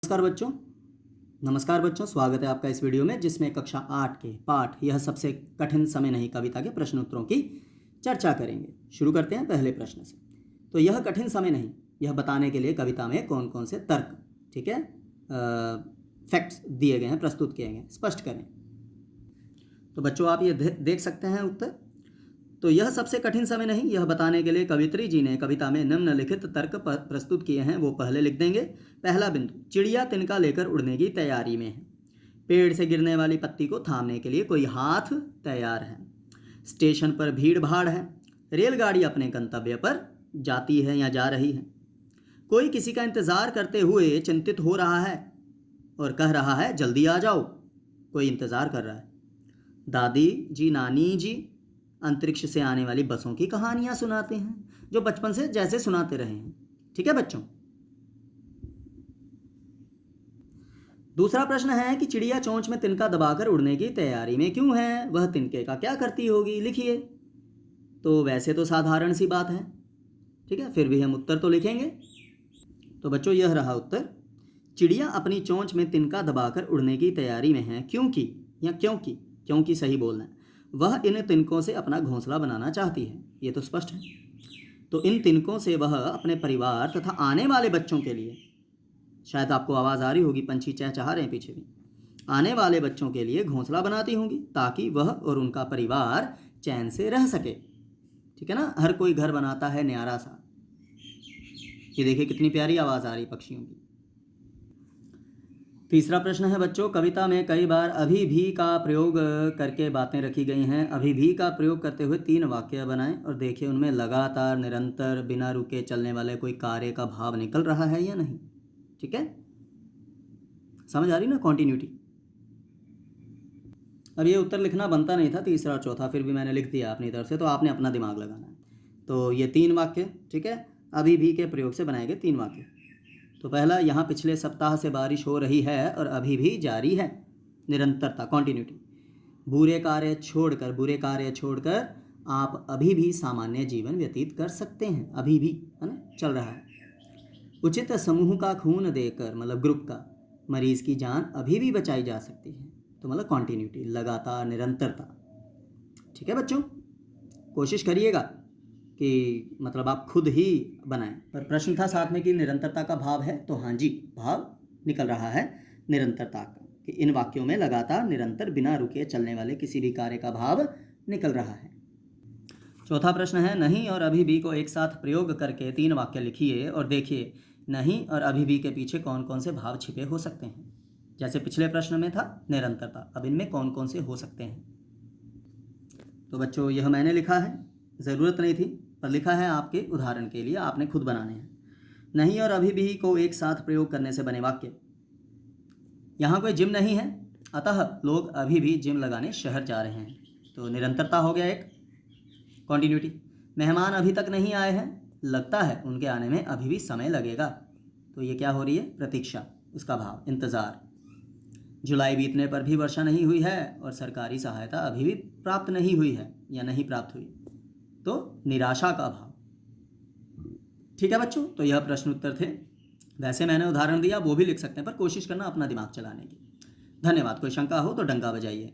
नमस्कार बच्चों, स्वागत है आपका इस वीडियो में जिसमें कक्षा 8 के पाठ यह सबसे कठिन समय नहीं कविता के प्रश्न उत्तरों की चर्चा करेंगे। शुरू करते हैं पहले प्रश्न से। तो यह कठिन समय नहीं, यह बताने के लिए कविता में कौन कौन से तर्क, ठीक है, फैक्ट्स दिए गए हैं, प्रस्तुत किए गए, स्पष्ट करें। तो बच्चों आप ये देख सकते हैं उत्तर। तो यह सबसे कठिन समय नहीं, यह बताने के लिए कवित्री जी ने कविता में निम्नलिखित तर्क प्रस्तुत किए हैं, वो पहले लिख देंगे। पहला बिंदु, चिड़िया तिनका लेकर उड़ने की तैयारी में है। पेड़ से गिरने वाली पत्ती को थामने के लिए कोई हाथ तैयार है। स्टेशन पर भीड़ भाड़ है। रेलगाड़ी अपने गंतव्य पर जाती है या जा रही है। कोई किसी का इंतजार करते हुए चिंतित हो रहा है और कह रहा है जल्दी आ जाओ। कोई इंतजार कर रहा है। दादी जी, नानी जी अंतरिक्ष से आने वाली बसों की कहानियां सुनाते हैं, जो बचपन से जैसे सुनाते रहे हैं। ठीक है बच्चों। दूसरा प्रश्न है कि चिड़िया चोंच में तिनका दबाकर उड़ने की तैयारी में क्यों है, वह तिनके का क्या करती होगी, लिखिए। तो वैसे तो साधारण सी बात है, ठीक है, फिर भी हम उत्तर तो लिखेंगे। तो बच्चों यह रहा उत्तर। चिड़िया अपनी चोंच में तिनका दबाकर उड़ने की तैयारी में है क्योंकि, या क्योंकि सही बोलना है, वह इन तिनकों से अपना घोंसला बनाना चाहती है। ये तो स्पष्ट है। तो इन तिनकों से वह अपने परिवार तथा आने वाले बच्चों के लिए, शायद आपको आवाज़ आ रही होगी, पंछी चहचहा रहे हैं पीछे भी, आने वाले बच्चों के लिए घोंसला बनाती होंगी ताकि वह और उनका परिवार चैन से रह सके। ठीक है ना, हर कोई घर बनाता है न्यारा सा। ये देखिए कितनी प्यारी आवाज़ आ रही पक्षियों की। तीसरा प्रश्न है बच्चों, कविता में कई बार अभी भी का प्रयोग करके बातें रखी गई हैं। अभी भी का प्रयोग करते हुए 3 वाक्य बनाएं और देखिए उनमें लगातार, निरंतर, बिना रुके चलने वाले कोई कार्य का भाव निकल रहा है या नहीं। ठीक है, समझ आ रही ना, कॉन्टिन्यूटी। अब ये उत्तर लिखना बनता नहीं था तीसरा और चौथा, फिर भी मैंने लिख दिया अपनी तरफ से, तो आपने अपना दिमाग लगाना है। तो ये 3 वाक्य, ठीक है, अभी भी के प्रयोग से बनाए गए 3 वाक्य। तो पहला, यहाँ पिछले सप्ताह से बारिश हो रही है और अभी भी जारी है, निरंतरता, कॉन्टिन्यूटी। बुरे कार्य छोड़कर आप अभी भी सामान्य जीवन व्यतीत कर सकते हैं, अभी भी, है ना, चल रहा है। उचित समूह का खून देकर, मतलब ग्रुप का, मरीज की जान अभी भी बचाई जा सकती है। तो मतलब कॉन्टिन्यूटी, लगातार, निरंतरता। ठीक है बच्चों, कोशिश करिएगा कि मतलब आप खुद ही बनाएं। पर प्रश्न था साथ में कि निरंतरता का भाव है, तो हाँ जी, भाव निकल रहा है निरंतरता का, कि इन वाक्यों में लगातार, निरंतर, बिना रुके चलने वाले किसी भी कार्य का भाव निकल रहा है। चौथा प्रश्न है, नहीं और अभी भी को एक साथ प्रयोग करके 3 वाक्य लिखिए और देखिए नहीं और अभी भी के पीछे कौन कौन से भाव छिपे हो सकते हैं। जैसे पिछले प्रश्न में था निरंतरता, अब इनमें कौन कौन से हो सकते हैं। तो बच्चों यह मैंने लिखा है, ज़रूरत नहीं थी पर लिखा है आपके उदाहरण के लिए, आपने खुद बनाने हैं। नहीं और अभी भी को एक साथ प्रयोग करने से बने वाक्य। यहाँ कोई जिम नहीं है, अतः लोग अभी भी जिम लगाने शहर जा रहे हैं, तो निरंतरता हो गया एक, कॉन्टिन्यूटी। मेहमान अभी तक नहीं आए हैं, लगता है उनके आने में अभी भी समय लगेगा, तो ये क्या हो रही है, प्रतीक्षा, उसका भाव, इंतज़ार। जुलाई बीतने पर भी वर्षा नहीं हुई है और सरकारी सहायता अभी भी प्राप्त नहीं हुई है या नहीं प्राप्त हुई, तो निराशा का भाव। ठीक है बच्चों, तो यह प्रश्न उत्तर थे। वैसे मैंने उदाहरण दिया, वो भी लिख सकते हैं, पर कोशिश करना अपना दिमाग चलाने की। धन्यवाद। कोई शंका हो तो डंका बजाइए।